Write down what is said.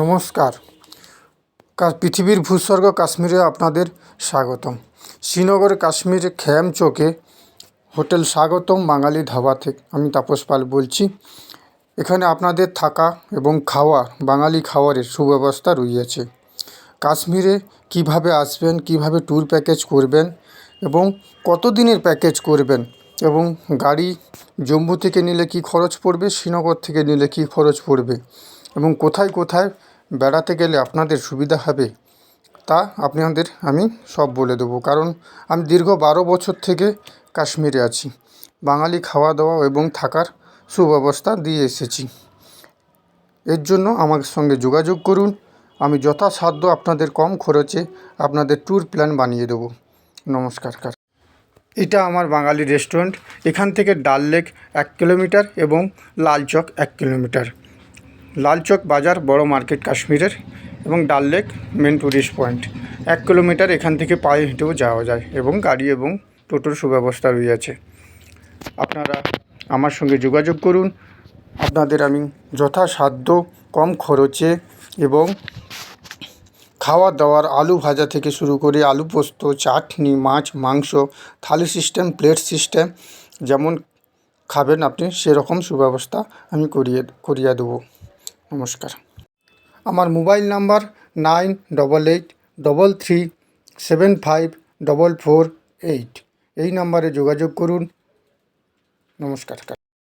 নমস্কার। পৃথিবীর ভূস্বর্গ কাশ্মীরে আপনাদের স্বাগতম। শ্রীনগর কাশ্মীরে খ্যাম চোকে হোটেল স্বাগতম বাঙালি ধাবা থেকে আমি তাপস পাল বলছি। এখানে আপনাদের থাকা এবং খাওয়া বাঙালি খাবারের সুব্যবস্থা রয়েছে। কাশ্মীরে কিভাবে আসবেন, কিভাবে ট্যুর প্যাকেজ করবেন এবং কত দিনের প্যাকেজ করবেন এবং গাড়ি জম্মু থেকে নিলে কী খরচ পড়বে, শ্রীনগর থেকে নিলে কী খরচ পড়বে এবং কোথায় কোথায় বেড়াতে গেলে আপনাদের সুবিধা হবে তা আপনাদের আমি সব বলে দেবো। কারণ আমি দীর্ঘ 12 বছর থেকে কাশ্মীরে আছি। বাঙালি খাওয়া দাওয়া এবং থাকার সুব্যবস্থা দিয়ে এসেছি। এর জন্য আমার সঙ্গে যোগাযোগ করুন। আমি যথাসাধ্য আপনাদের কম খরচে আপনাদের ট্যুর প্ল্যান বানিয়ে দেবো। নমস্কার। এটা আমার বাঙালি রেস্টুরেন্ট। এখান থেকে ডাল লেক 1 কিলোমিটার এবং লালচক 1 কিলোমিটার। লালচক বাজার বড় মার্কেট কাশ্মীরের এবং Dal lake main tourist point. 1 kilometre এখান থেকে পায়ে হেঁটেও যাওয়া যায় এবং গাড়ি এবং টোটোর সুব্যবস্থা রয়েছে। আপনারা আমার সঙ্গে যোগাযোগ করুন। আপনাদের আমি যথাসাধ্য কম খরচে এবং খাওয়া দাওয়ার আলু ভাজা থেকে শুরু করে আলু পোস্ত, চাটনি, মাছ, মাংস, থালি সিস্টেম, প্লেট সিস্টেম যেমন খাবেন আপনি সেরকম সুব্যবস্থা আমি করিয়ে দেবো। নমস্কার। আমার মোবাইল নাম্বার 9883375448। এই নাম্বারে যোগাযোগ করুন। নমস্কার।